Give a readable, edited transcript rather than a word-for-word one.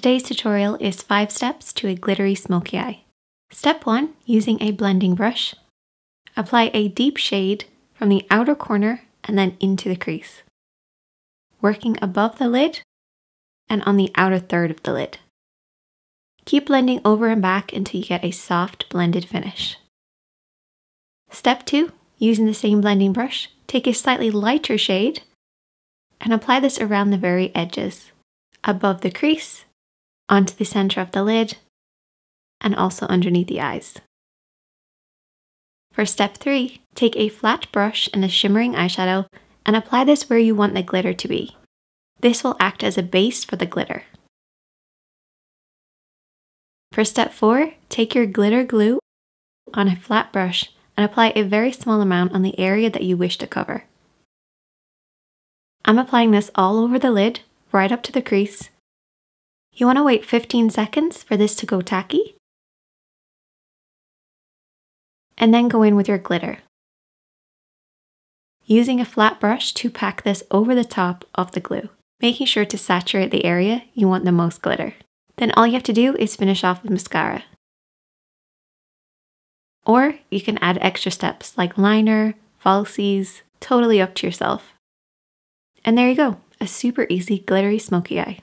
Today's tutorial is 5 steps to a glittery smoky eye. Step 1, using a blending brush, apply a deep shade from the outer corner and then into the crease, working above the lid and on the outer third of the lid. Keep blending over and back until you get a soft blended finish. Step 2, using the same blending brush, take a slightly lighter shade and apply this around the very edges, above the crease, onto the center of the lid, and also underneath the eyes. For step 3, take a flat brush and a shimmering eyeshadow and apply this where you want the glitter to be. This will act as a base for the glitter. For step 4, take your glitter glue on a flat brush and apply a very small amount on the area that you wish to cover. I'm applying this all over the lid, right up to the crease. You want to wait 15 seconds for this to go tacky, and then go in with your glitter, using a flat brush to pack this over the top of the glue, making sure to saturate the area you want the most glitter. Then all you have to do is finish off with mascara. Or you can add extra steps like liner, falsies, totally up to yourself. And there you go, a super easy glittery smoky eye.